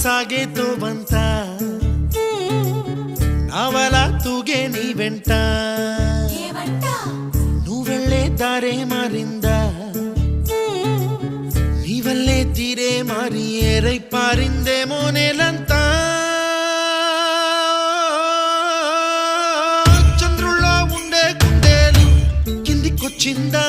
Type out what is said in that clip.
సాగేతో వంత నావల తూగే నీ వెంట నువ్వెళ్ళే దారే మారిందా నీ వల్లే తీరే మారి ఏరై పారిందేమో నేలంతా చంద్రుల్లో ఉండే గుండెలు కిందికొచ్చిందా